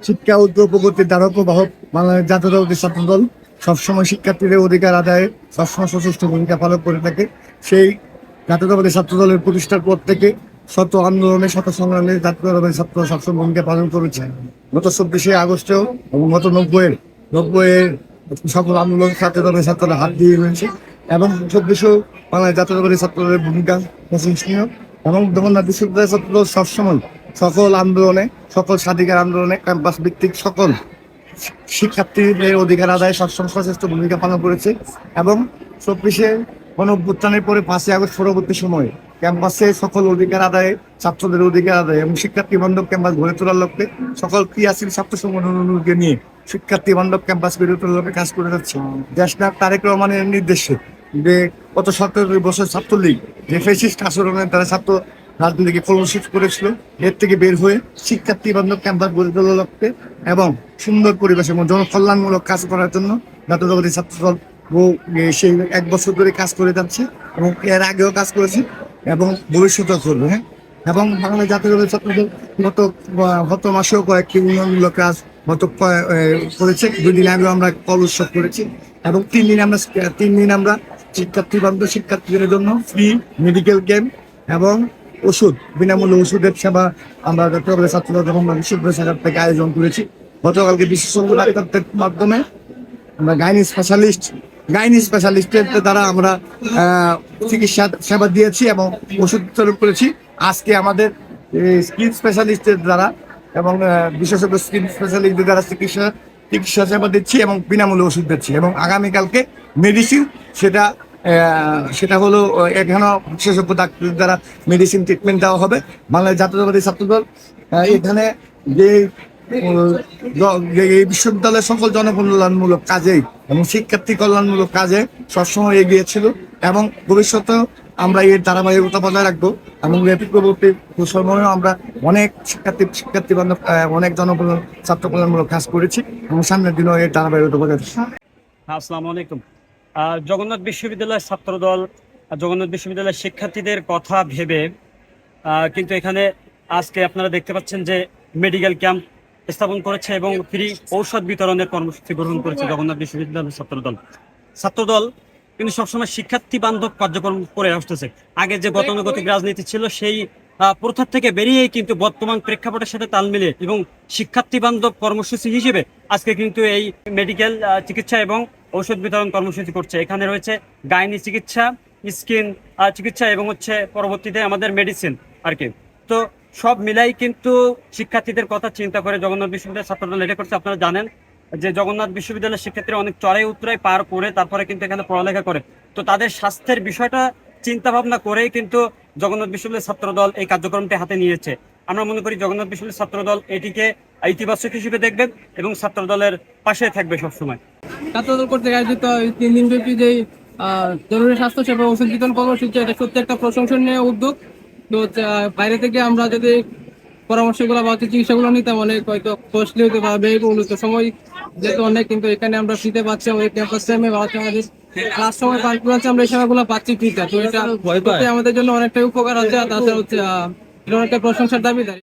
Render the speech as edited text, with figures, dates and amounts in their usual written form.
শিক্ষা উদ্যোগ প্রগতির দ্বারক বাহক বাংলাদেশ জাতীয়তাবাদী ছাত্র দল সবসময় শিক্ষার্থীদের অধিকার আদায়ে সবসময় সচেষ্ট ভূমিকা পালন করে থাকে। সেই জাতীয়তাবাদী ছাত্র দলের প্রতিষ্ঠার পর থেকে শত আন্দোলনে শত সংগ্রামে জাতীয়তাবাদী ছাত্র সবসময় ভূমিকা পালন করেছে। গত 24শে আগস্টেও এবং গত নব্বইয়ের সকল আন্দোলন জাতীয়তাবাদী ছাত্ররা হাত দিয়ে রয়েছে এবং 24শো বাংলাদেশ জাতীয়তাবাদী ছাত্রদের ভূমিকা প্রশংসনীয়। এবং জগন্নাথ বিশ্ববিদ্যালয় ছাত্র দল সবসময় সকল আন্দোলনে, সকল স্বাধিকার আন্দোলনে ক্যাম্পাস ভিত্তিক সকল শিক্ষার্থীদের অধিকার আদায়ে সবসময় সচেষ্ট ভূমিকা পালন করেছে। এবং 24শে গণঅভ্যুত্থানের পরে 5ই আগস্ট পরবর্তী সময়ে ক্যাম্পাসে সকল অধিকার আদায়ে, ছাত্রদের অধিকার আদায়ে এবং শিক্ষার্থী বান্ধব ক্যাম্পাস গড়ে তোলার লক্ষ্যে সকল ক্রিয়াশীল ছাত্র সংগঠনকে নিয়ে শিক্ষার্থী বান্ধব ক্যাম্পাস গড়ে তোলার লক্ষ্যে কাজ করে যাচ্ছে। দেশনায়ক তারেক রহমানের নির্দেশে যে গত 17 বছর ছাত্রলীগ যে ফ্যাসিস্ট আচরণের দ্বারা ছাত্র রাজনীতিকে কলুষিত করেছিল, এর থেকে বের হয়ে শিক্ষার্থী বান্ধব ক্যাম্পাস গড়ে তোলার লক্ষ্যে এবং সুন্দর পরিবেশ এবং জনকল্যাণমূলক কাজ করার জন্য জাতীয়তাবাদী ছাত্র দল সেই 1 বছর ধরে কাজ করে যাচ্ছে এবং এর আগেও কাজ করেছে এবং ভবিষ্যতেও করবে। হ্যাঁ, এবং বাংলাদেশ জাতীয়তাবাদী ছাত্র দল গত মাসেও কয়েকটি উন্নয়নমূলক কাজ করেছে। 2 দিন আগেও আমরা কল উৎসব করেছি এবং 3 দিন আমরা শিক্ষার্থী বান্ধব শিক্ষার্থীদের জন্য ফ্রি মেডিকেল ক্যাম্প এবং বিনামূল্যে ওষুধের সেবা আমরা জাতীয়তাবাদী ছাত্র দল জগন্নাথ বিশ্ববিদ্যালয় শাখা থেকে আয়োজন করেছি। গতকালকে বিশেষজ্ঞ ডাক্তারদের মাধ্যমে আমরা গাইনি স্পেশালিস্টের দ্বারা আমরা চিকিৎসা সেবা দিয়েছি এবং ওষুধ বিতরণ করেছি। আজকে আমাদের স্কিন স্পেশালিস্টের দ্বারা এবং বিশেষজ্ঞ স্কিন স্পেশালিস্টদের দ্বারা চিকিৎসা সেবা দিচ্ছি এবং বিনামূল্যে ওষুধ দিচ্ছি এবং আগামীকালকে মেডিসিন সেটা হলো এখানেও বিশেষজ্ঞ ডাক্তারদের দ্বারা মেডিসিন ট্রিটমেন্ট দেওয়া হবে। বাংলাদেশ জাতীয়তাবাদী ছাত্রদল এখানে যে এই বিশ্ববিদ্যালয়ের সকল জনকল্যাণমূলক কাজেই এবং শিক্ষার্থী কল্যাণমূলক কাজে সবসময় এগিয়ে ছিল এবং ভবিষ্যতেও আমরা এর ধারাবাহিকতা বজায় রাখবো এবং পরবর্তী সময়েও আমরা অনেক শিক্ষার্থী বান্ধব অনেক জনকল্যাণ ছাত্র কল্যাণমূলক কাজ করেছি এবং সামনের দিনেও এর ধারাবাহিকতা বজায় রাখবো। আসসালামু আলাইকুম। জগন্নাথ বিশ্ববিদ্যালয়ের ছাত্রদল জগন্নাথ বিশ্ববিদ্যালয়ের শিক্ষার্থীদের কথা ভেবে কিন্তু এখানে আজকে আপনারা দেখতে পাচ্ছেন যে মেডিকেল ক্যাম্প স্থাপন করেছে এবং ফ্রি ঔষধ বিতরণের কর্মসূচি গ্রহণ করেছে জগন্নাথ বিশ্ববিদ্যালয়ের ছাত্রদল কিন্তু সবসময় শিক্ষার্থী বান্ধব কার্যক্রম করে আসতেছে। আগে যে গতানুগতিক রাজনীতি ছিল সেই প্রথা থেকে বেরিয়েই কিন্তু বর্তমান প্রেক্ষাপটের সাথে তাল মিলিয়ে এবং শিক্ষার্থী বান্ধব কর্মসূচি হিসেবে আজকে কিন্তু এই মেডিকেল চিকিৎসা এবং ঔষধ বিতরণ কর্মসূচি করছে। এখানে রয়েছে গাইনি চিকিৎসা, স্কিন চিকিৎসা এবং পরবর্তীতে আমাদের মেডিসিন আর কি। তো সব মিলাই কিন্তু শিক্ষার্থীদের কথা চিন্তা করে জগন্নাথ বিশ্ববিদ্যালয়ের ছাত্রদল এটা করছে। আপনারা জানেন যে জগন্নাথ বিশ্ববিদ্যালয়ের শিক্ষার্থীরা অনেক চড়াই উতরাই পার করে তারপরে কিন্তু এখানে পড়ালেখা করে। তো তাদের স্বাস্থ্যের বিষয়টা চিন্তা ভাবনা করেই কিন্তু জগন্নাথ বিশ্ববিদ্যালয়ের ছাত্রদল এই কার্যক্রমটি হাতে নিয়েছে। আমরা মনে করি জগন্নাথ বিশ্ববিদ্যালয়ের ছাত্রদল এটিকে ইতিবাচক হিসেবে দেখবেন এবং ছাত্রদলের পাশে থাকবে সবসময়। ছাত্রদল কর্তৃক আয়োজিত 3 দিনব্যাপী যে জরুরি স্বাস্থ্য সেবা ওষুধ বিতরণ কর্মসূচি, এটা সত্যি একটা প্রশংসনীয় উদ্যোগ। তো বাইরে থেকে আমরা যদি পরামর্শগুলো বা চিকিৎসাগুলো নিতাম অনেক হয়তো কস্টলি হতে বা ব্যয়বহুল হতো, সময় যেহেতু অনেক, কিন্তু এখানে আমরা ফ্রিতে পাচ্ছি। আমাদের ক্যাম্পাস টাইমে আমাদের ক্লাস সময় পার করেছি, আমরা এই সেবাগুলো পাচ্ছি ফ্রিতে। তো এটা আমাদের জন্য অনেকটাই উপকার আছে। আর তাছাড়া এটা অনেকটা প্রশংসার দাবিদার।